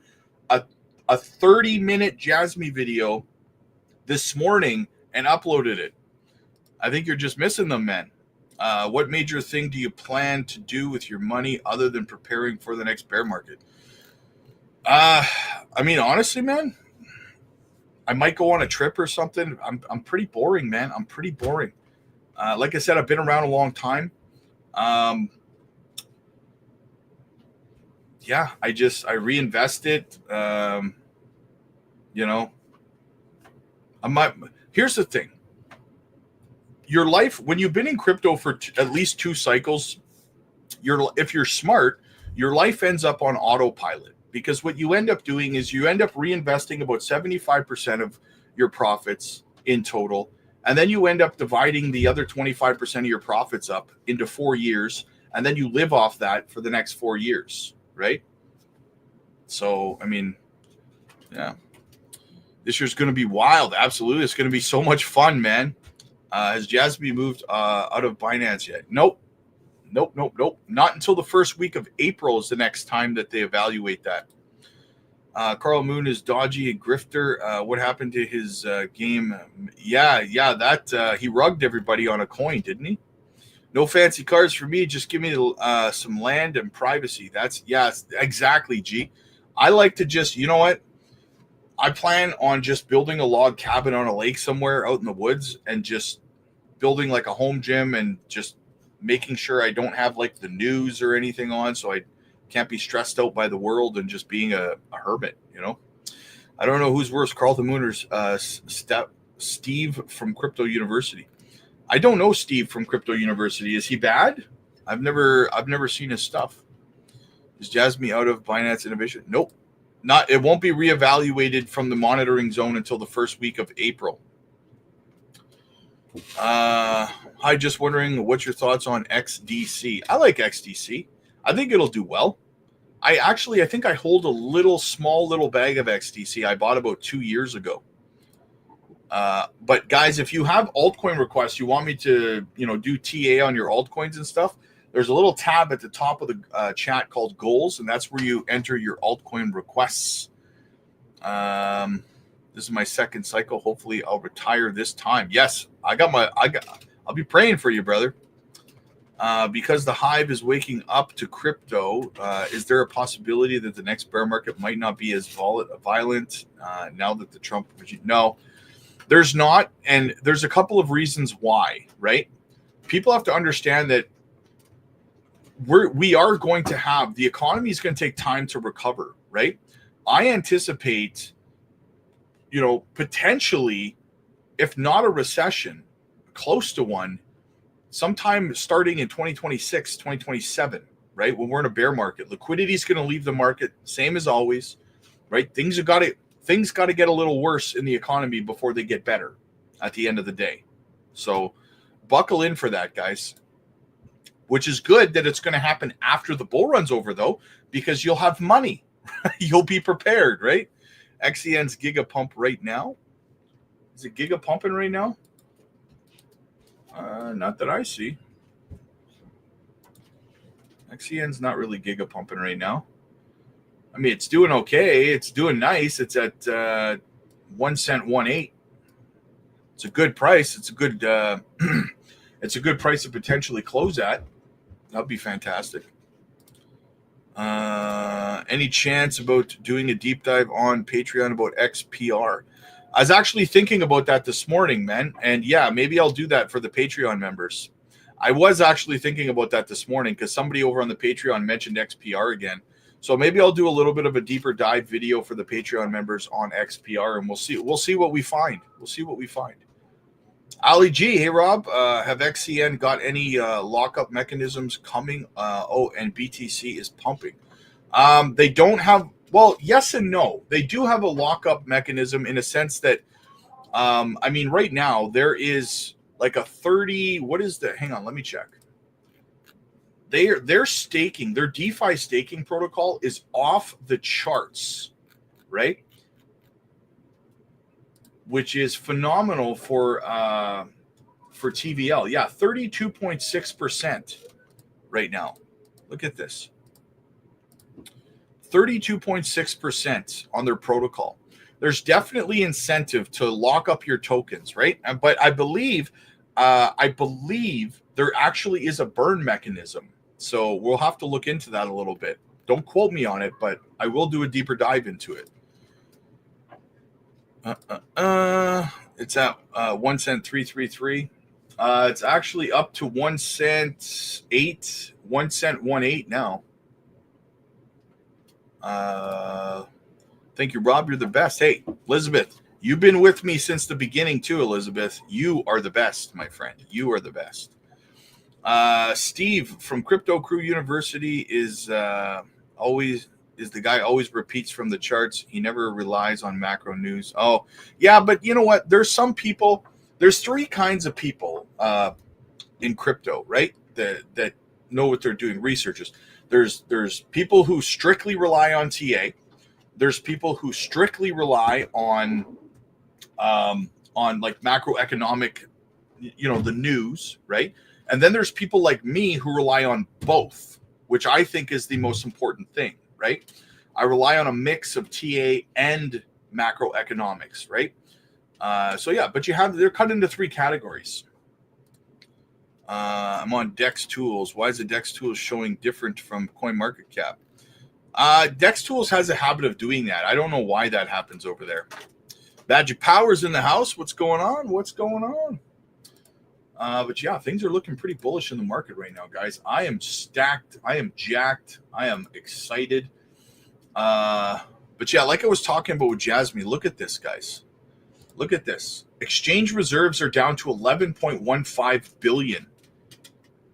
a 30-minute Jasmy video this morning, and uploaded it. I think you're just missing them, man. What major thing do you plan to do with your money other than preparing for the next bear market? I mean, honestly, man, I might go on a trip or something. I'm pretty boring, man. I'm pretty boring. Like I said, I've been around a long time. Yeah, I reinvest it. Here's the thing. Your life, when you've been in crypto for at least 2 cycles, if you're smart, your life ends up on autopilot, because what you end up doing is you end up reinvesting about 75% of your profits in total, and then you end up dividing the other 25% of your profits up into 4 years, and then you live off that for the next 4 years, right? So, I mean, yeah. This year's going to be wild. Absolutely. It's going to be so much fun, man. Has Jasmy moved out of Binance yet? Nope. Not until the first week of April is the next time that they evaluate that. Carl Moon is dodgy and grifter. What happened to his game? Yeah, that he rugged everybody on a coin, didn't he? No fancy cars for me. Just give me some land and privacy. Exactly, G. I like to just, you know what? I plan on just building a log cabin on a lake somewhere out in the woods, and just building like a home gym, and just making sure I don't have like the news or anything on, so I can't be stressed out by the world, and just being a hermit, I don't know who's worse, Carl the Mooners, Steve from Crypto University. I don't know Steve from Crypto University. Is he bad? I've never seen his stuff. Is Jasmy out of Binance Innovation? Nope. It won't be reevaluated from the monitoring zone until the first week of April. Hi, just wondering what's your thoughts on XDC? I like XDC. I think it'll do well. I think I hold a small little bag of XDC. I bought about 2 years ago. But guys, if you have altcoin requests, you want me to, do TA on your altcoins and stuff, there's a little tab at the top of the chat called goals, and that's where you enter your altcoin requests. This is my second cycle. Hopefully I'll retire this time. Yes, I'll be praying for you, brother. Because the hive is waking up to crypto, is there a possibility that the next bear market might not be as violent now that the Trump regime? No, there's not. And there's a couple of reasons why, right? People have to understand that we are going to have, the economy is going to take time to recover, right? I anticipate, potentially, if not a recession, close to one, sometime starting in 2026, 2027, right? When we're in a bear market, liquidity is going to leave the market, same as always, right? Things got to get a little worse in the economy before they get better at the end of the day. So buckle in for that, guys, which is good that it's going to happen after the bull run's over, though, because you'll have money. You'll be prepared, right? XCN's giga pump right now. Is it giga pumping right now? Not that I see. XCN's not really giga pumping right now. I mean, it's doing okay. It's doing nice. It's at 1 cent 1.8. It's a good price. It's a good it's a good price to potentially close at. That'd be fantastic. Any chance about doing a deep dive on Patreon about XPR? I was actually thinking about that this morning, man. And yeah, maybe I'll do that for the Patreon members. I was actually thinking about that this morning because somebody over on the Patreon mentioned XPR again. So maybe I'll do a little bit of a deeper dive video for the Patreon members on XPR, and we'll see what we find. We'll see what we find. Ali G, hey Rob, have XCN got any lockup mechanisms coming? And BTC is pumping. They don't have, well, yes and no. They do have a lockup mechanism in a sense that, I mean, right now there is like a 30, what is the, hang on, let me check. Their staking, their DeFi staking protocol is off the charts, right? Which is phenomenal for TVL. Yeah, 32.6% right now. Look at this. 32.6% on their protocol. There's definitely incentive to lock up your tokens, right? But I believe there actually is a burn mechanism. So we'll have to look into that a little bit. Don't quote me on it, but I will do a deeper dive into it. It's at 1 cent 333. It's actually up to 1 cent 8, 1 cent 1.8 now. Thank you, Rob. You're the best. Hey, Elizabeth, you've been with me since the beginning too, Elizabeth. You are the best, my friend. You are the best. Steve from Crypto Crew University is the guy always repeats from the charts. He never relies on macro news. Oh, yeah, but you know what? There's some people. There's three kinds of people in crypto, right? That know what they're doing. Researchers. There's people who strictly rely on TA. There's people who strictly rely on like macroeconomic, the news, right? And then there's people like me who rely on both, which I think is the most important thing, right? I rely on a mix of TA and macroeconomics, right? So yeah, but they're cut into three categories. I'm on Dex Tools. Why is the Dex Tools showing different from CoinMarketCap? Dex Tools has a habit of doing that. I don't know why that happens over there. Magic Power's in the house. What's going on? What's going on? But yeah, things are looking pretty bullish in the market right now, guys. I am stacked. I am jacked. I am excited. But yeah, like I was talking about with Jasmy, look at this, guys. Look at this. Exchange reserves are down to 11.15 billion.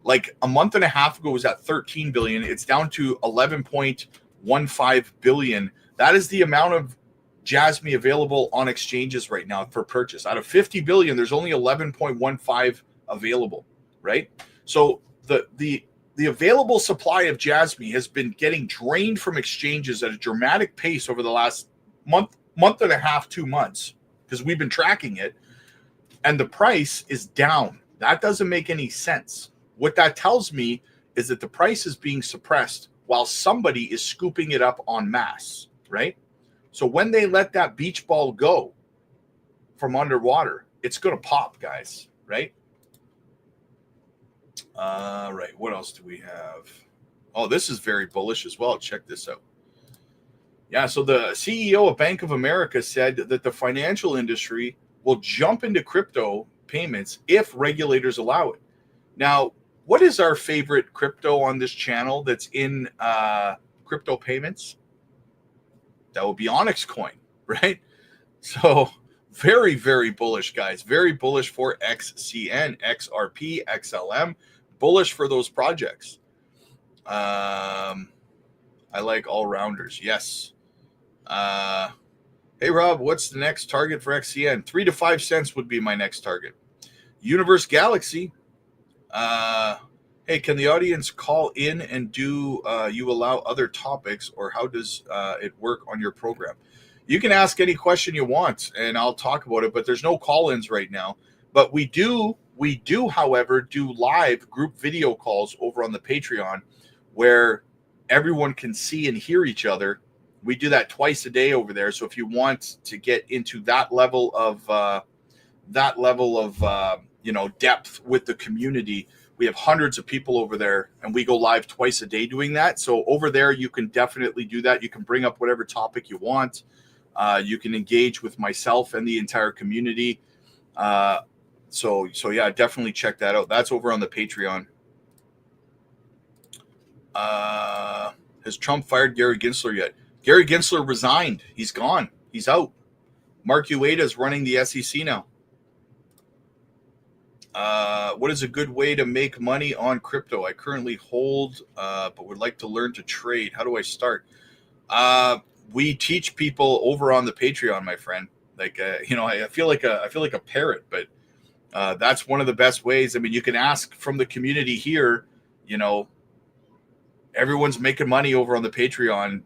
Like a month and a half ago, it was at 13 billion. It's down to 11.15 billion. That is the amount of Jasmy available on exchanges right now for purchase. Out of 50 billion, there's only 11.15 available, right? So the available supply of Jasmy has been getting drained from exchanges at a dramatic pace over the last month and a half, 2 months, because we've been tracking it, and the price is down. That doesn't make any sense. What that tells me is that the price is being suppressed while somebody is scooping it up en masse, right? So when they let that beach ball go from underwater, it's going to pop, guys, right? Right. What else do we have? Oh, this is very bullish as well. Check this out. Yeah, so the CEO of Bank of America said that the financial industry will jump into crypto payments if regulators allow it. Now, what is our favorite crypto on this channel that's in crypto payments? That would be Onyx Coin, right? So very, very bullish, guys. Very bullish for XCN, XRP, XLM. Bullish for those projects. I like all-rounders. Yes. Hey, Rob, what's the next target for XCN? 3 to 5 cents would be my next target. Universe Galaxy. Hey, can the audience call in and do you allow other topics, or how does it work on your program? You can ask any question you want, and I'll talk about it, but there's no call-ins right now. But we do, however, do live group video calls over on the Patreon where everyone can see and hear each other. We do that twice a day over there. So if you want to get into that level of depth with the community, we have hundreds of people over there, and we go live twice a day doing that. So over there, you can definitely do that. You can bring up whatever topic you want. You can engage with myself and the entire community. So yeah, definitely check that out. That's over on the Patreon. Has Trump fired Gary Gensler yet? Gary Gensler resigned. He's gone. He's out. Mark Ueda is running the SEC now. What is a good way to make money on crypto? I currently hold, but would like to learn to trade. How do I start? We teach people over on the Patreon, my friend. Like, I feel like a parrot, but that's one of the best ways. I mean, you can ask from the community here. Everyone's making money over on the Patreon.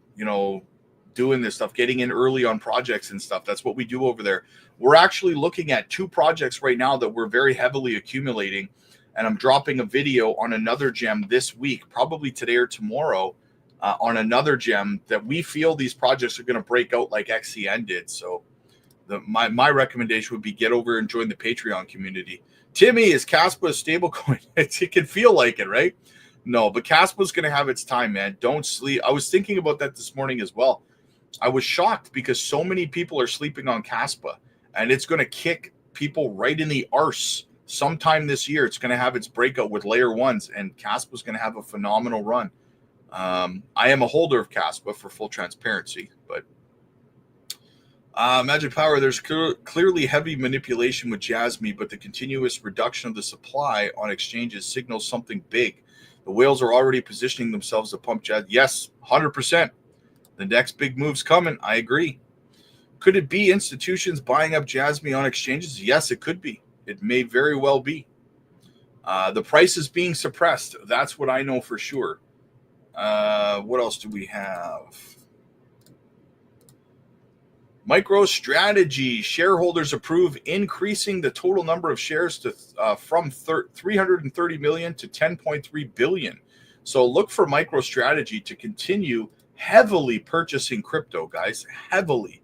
Doing this stuff, getting in early on projects and stuff. That's what we do over there. We're actually looking at 2 projects right now that we're very heavily accumulating, and I'm dropping a video on another gem this week, probably today or tomorrow, on another gem that we feel these projects are going to break out like XCN did. So my recommendation would be get over and join the Patreon community. Timmy, is KASPA a stablecoin? It can feel like it, right? No, but KASPA's going to have its time, man. Don't sleep. I was thinking about that this morning as well. I was shocked because so many people are sleeping on KASPA, and it's going to kick people right in the arse sometime this year. It's going to have its breakout with layer ones, and KASPA is going to have a phenomenal run. I am a holder of KASPA for full transparency, but Magic Power, there's clearly heavy manipulation with Jasmy, but the continuous reduction of the supply on exchanges signals something big. The whales are already positioning themselves to pump Jasmy. Yes, 100%. The next big move's coming. I agree. Could it be institutions buying up Jasmy on exchanges? Yes, it could be. It may very well be. The price is being suppressed. That's what I know for sure. What else do we have? MicroStrategy. Shareholders approve increasing the total number of shares to from 330 million to 10.3 billion. So look for MicroStrategy to continue heavily purchasing crypto, guys. Heavily.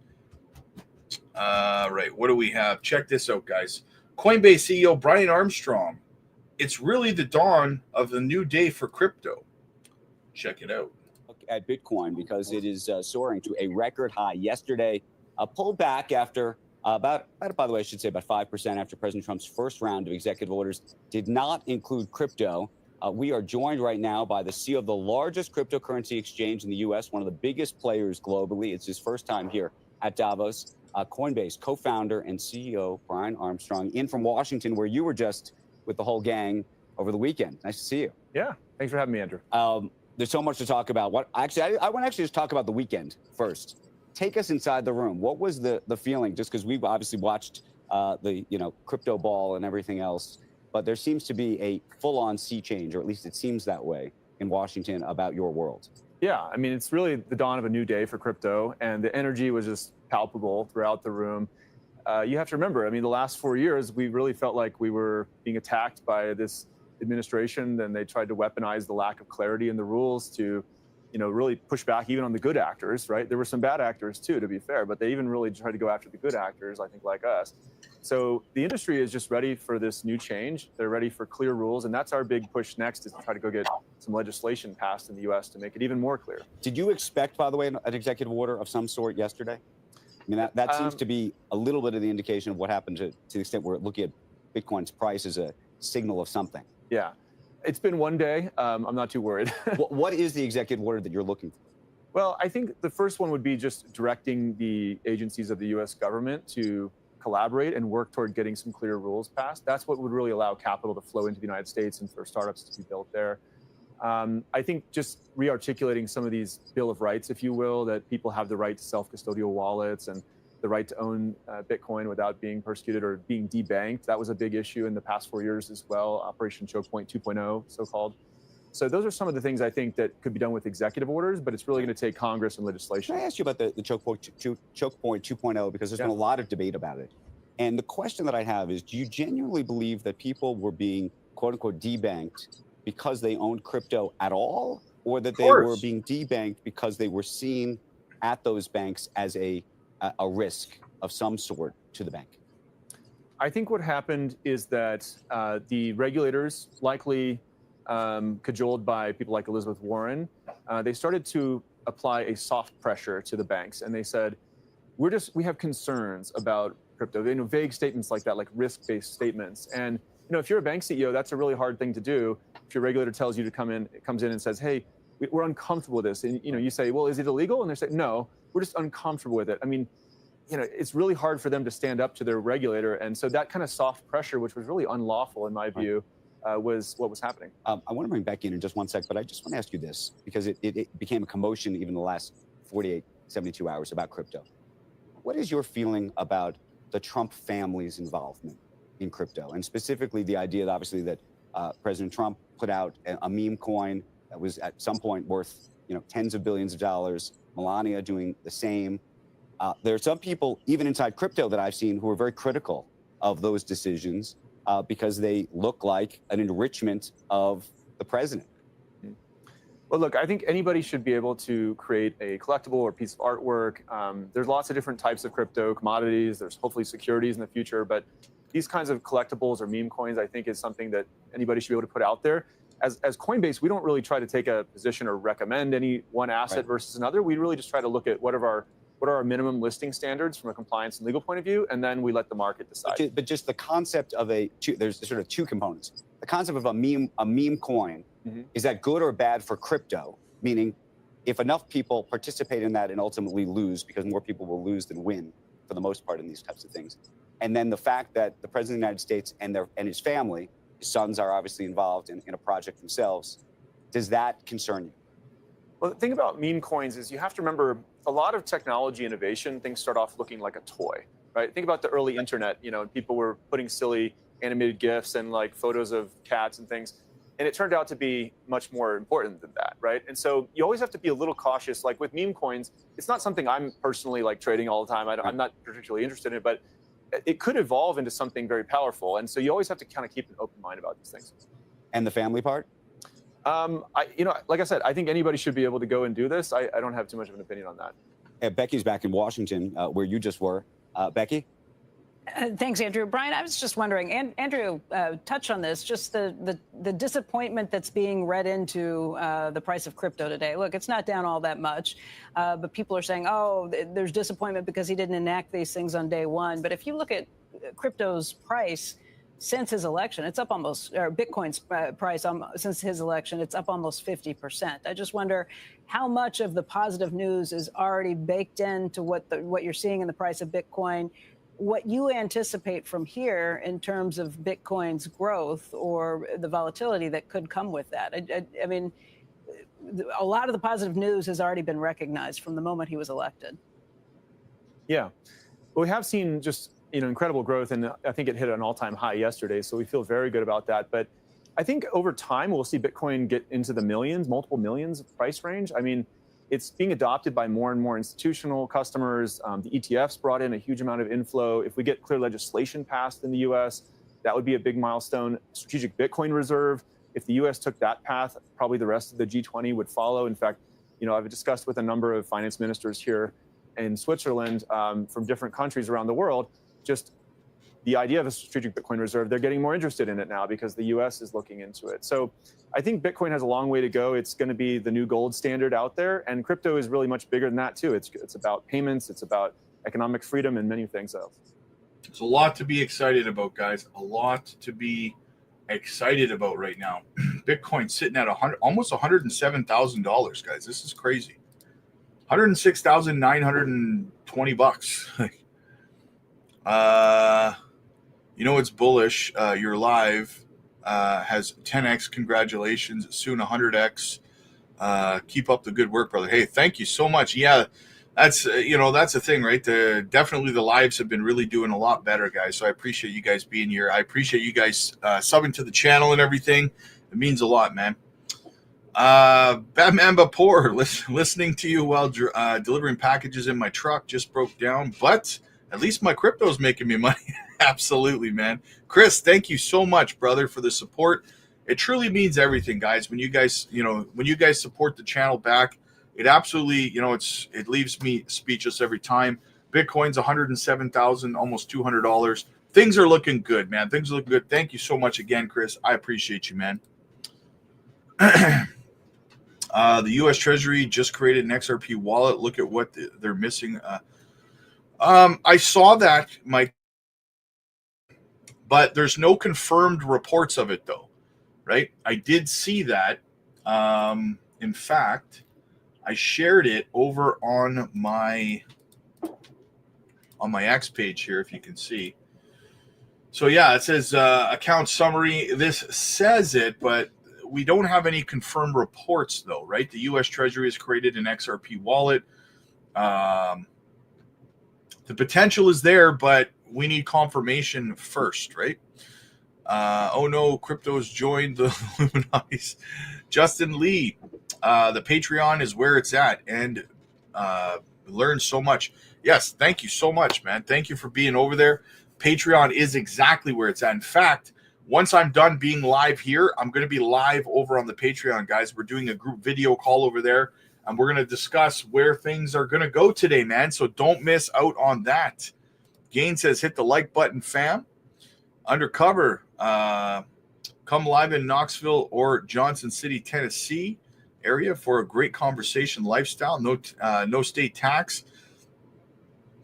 Right. What do we have? Check this out, guys. Coinbase CEO Brian Armstrong. It's really the dawn of the new day for crypto. Check it out. Look at Bitcoin because it is soaring to a record high yesterday. Pulled back after by the way, I should say about 5% after President Trump's first round of executive orders did not include crypto. We are joined right now by the CEO of the largest cryptocurrency exchange in the U.S., one of the biggest players globally. It's his first time here at Davos. Coinbase co-founder and CEO Brian Armstrong, in from Washington, where you were just with the whole gang over the weekend. Nice to see you. Yeah, thanks for having me, Andrew. There's so much to talk about. I want to just talk about the weekend first. Take us inside the room. What was the feeling? Just because we've obviously watched the crypto ball and everything else. But there seems to be a full-on sea change, or at least it seems that way in Washington about your world. Yeah, I mean, it's really the dawn of a new day for crypto, and the energy was just palpable throughout the room. You have to remember, I mean, the last 4 years, we really felt like we were being attacked by this administration, and they tried to weaponize the lack of clarity in the rules to, really push back even on the good actors, right? There were some bad actors too, to be fair, but they even really tried to go after the good actors, I think, like us. So the industry is just ready for this new change. They're ready for clear rules, and that's our big push next, is to try to go get some legislation passed in the U.S. to make it even more clear. Did you expect, by the way, an executive order of some sort yesterday? I mean, that seems to be a little bit of the indication of what happened to the extent we're looking at Bitcoin's price as a signal of something. Yeah. It's been one day. I'm not too worried. What is the executive order that you're looking for? Well, I think the first one would be just directing the agencies of the U.S. government to collaborate and work toward getting some clear rules passed. That's what would really allow capital to flow into the United States and for startups to be built there. I think just re-articulating some of these Bill of Rights, if you will, that people have the right to self-custodial wallets and the right to own Bitcoin without being persecuted or being debanked. That was a big issue in the past 4 years as well, Operation Choke Point 2.0, so-called. So those are some of the things I think that could be done with executive orders, but it's really going to take Congress and legislation. Can I ask you about the Choke Point 2.0, because there's been a lot of debate about it. And the question that I have is, do you genuinely believe that people were being, quote unquote, debanked because they owned crypto at all, or that they were being debanked because they were seen at those banks as a risk of some sort to the bank? I think what happened is that the regulators, likely cajoled by people like Elizabeth Warren, they started to apply a soft pressure to the banks, and they said, we have concerns about crypto. They know vague statements like that, like risk-based statements. And if you're a bank CEO, that's a really hard thing to do. If your regulator tells you to comes in and says, hey, we're uncomfortable with this, and you say, well, is it illegal? And they say, no, we're just uncomfortable with it. I mean, it's really hard for them to stand up to their regulator, and so that kind of soft pressure, which was really unlawful in my view, was what was happening. I want to bring Becky in just one sec, but I just want to ask you this, because it became a commotion even the last 48, 72 hours about crypto. What is your feeling about the Trump family's involvement in crypto, and specifically the idea that obviously that President Trump put out a meme coin that was at some point worth tens of billions of dollars, Melania doing the same. There are some people, even inside crypto, that I've seen who are very critical of those decisions because they look like an enrichment of the president. Well, look, I think anybody should be able to create a collectible or piece of artwork. There's lots of different types of crypto commodities. There's hopefully securities in the future, but these kinds of collectibles or meme coins, I think, is something that anybody should be able to put out there. As Coinbase, we don't really try to take a position or recommend any one asset versus another. We really just try to look at what are our minimum listing standards from a compliance and legal point of view, and then we let the market decide. But just the concept of there's sort of two components. The concept of a meme coin, is that good or bad for crypto? Meaning, if enough people participate in that and ultimately lose, because more people will lose than win for the most part in these types of things. And then the fact that the President of the United States and his family, his sons are obviously involved in a project themselves, does that concern you? Well, the thing about meme coins is you have to remember a lot of technology innovation, things start off looking like a toy, right? Think about the early internet, people were putting silly animated GIFs and like photos of cats and things. And it turned out to be much more important than that, right? And so you always have to be a little cautious. Like with meme coins, it's not something I'm personally like trading all the time. I'm not particularly interested in it, but it could evolve into something very powerful. And so you always have to kind of keep an open mind about these things. And the family part? Like I said, I think anybody should be able to go and do this. I don't have too much of an opinion on that. Becky's back in Washington, where you just were. Becky? Thanks, Andrew. Brian, I was just wondering, Andrew touched on this, just the disappointment that's being read into the price of crypto today. Look, it's not down all that much, but people are saying, oh, there's disappointment because he didn't enact these things on day one. But if you look at crypto's price since his election, it's up almost, or Bitcoin's price since his election, it's up almost 50%. I just wonder how much of the positive news is already baked into what you're seeing in the price of Bitcoin, what you anticipate from here in terms of Bitcoin's growth or the volatility that could come with that. I mean, a lot of the positive news has already been recognized from the moment he was elected. Yeah, well, we have seen just incredible growth, and I think it hit an all-time high yesterday, so we feel very good about that. But I think over time we'll see Bitcoin get into the millions, multiple millions of price range. I mean, it's being adopted by more and more institutional customers. The ETFs brought in a huge amount of inflow. If we get clear legislation passed in the U.S., that would be a big milestone. Strategic Bitcoin Reserve, if the U.S. took that path, probably the rest of the G20 would follow. In fact, I've discussed with a number of finance ministers here in Switzerland from different countries around the world, just the idea of a strategic Bitcoin reserve. They're getting more interested in it now because the US is looking into it. So I think Bitcoin has a long way to go. It's going to be the new gold standard out there. And crypto is really much bigger than that too. It's about payments. It's about economic freedom and many things else. There's a lot to be excited about, guys. A lot to be excited about right now. Bitcoin sitting at almost $107,000, guys. This is crazy. $106,920. You know it's bullish. You're live. Has 10x. Congratulations. Soon 100x. Keep up the good work, brother. Hey, thank you so much. Yeah, that's that's the thing, right? Definitely the lives have been really doing a lot better, guys. So I appreciate you guys being here. I appreciate you guys subbing to the channel and everything. It means a lot, man. Batman Bapor, listening to you while delivering packages in my truck just broke down, but at least my crypto's making me money. Absolutely, man. Chris, thank you so much, brother, for the support. It truly means everything, guys. When you guys, when you guys support the channel back, it absolutely, it leaves me speechless every time. Bitcoin's 107,000, almost $200. Things are looking good, man. Things are looking good. Thank you so much again, Chris. I appreciate you, man. The U.S. Treasury just created an XRP wallet. Look at what they're missing. I saw that, Mike, but there's no confirmed reports of it, though, right? I did see that. In fact, I shared it over on my X page here, if you can see. So, yeah, it says account summary. This says it, but we don't have any confirmed reports, though, right? The U.S. Treasury has created an XRP wallet. The potential is there, but we need confirmation first, right? Oh, no, crypto's joined the Illuminati. Justin Lee, the Patreon is where it's at, and learn so much. Yes, thank you so much, man. Thank you for being over there. Patreon is exactly where it's at. In fact, once I'm done being live here, I'm going to be live over on the Patreon, guys. We're doing a group video call over there, and we're going to discuss where things are going to go today, man. So don't miss out on that. Gain says, hit the like button, fam. Undercover, come live in Knoxville or Johnson City, Tennessee area for a great conversation lifestyle. No state tax.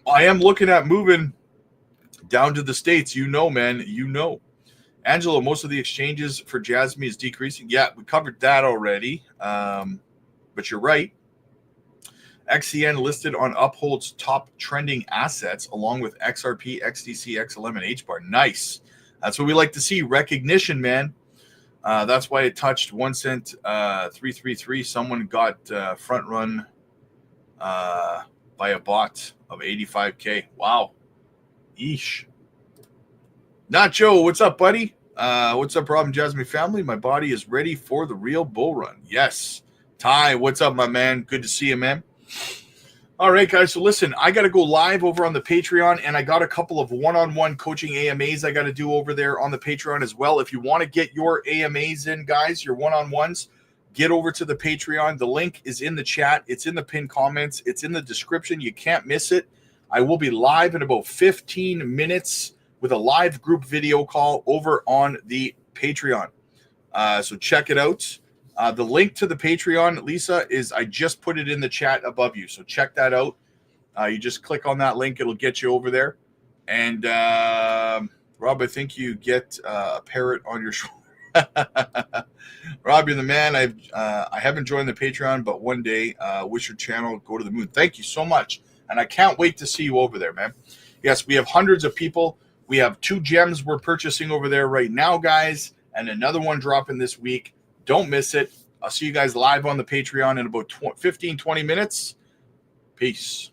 I am looking at moving down to the States. Man, Angelo, most of the exchanges for Jasmy is decreasing. Yeah, we covered that already. But you're right. XCN listed on Uphold's top trending assets along with XRP, XDC, XLM, and HBAR. Nice. That's what we like to see. Recognition, man. That's why it touched 1 cent, 333. Someone got front run by a bot of 85K. Wow. Eesh. Nacho, what's up, buddy? What's up, Rob and Jasmy family? My body is ready for the real bull run. Yes. Ty, what's up, my man? Good to see you, man. All right, guys. So listen, I got to go live over on the Patreon, and I got a couple of one-on-one coaching AMAs I got to do over there on the Patreon as well. If you want to get your AMAs in, guys, your one-on-ones, get over to the Patreon. The link is in the chat. It's in the pinned comments. It's in the description. You can't miss it. I will be live in about 15 minutes with a live group video call over on the Patreon. So check it out. The link to the Patreon, Lisa, I just put it in the chat above you. So check that out. You just click on that link. It'll get you over there. And Rob, I think you get a parrot on your shoulder. Rob, you're the man. I haven't joined the Patreon, but one day, wish your channel go to the moon. Thank you so much. And I can't wait to see you over there, man. Yes, we have hundreds of people. We have 2 gems we're purchasing over there right now, guys, and another one dropping this week. Don't miss it. I'll see you guys live on the Patreon in about 15, 20 minutes. Peace.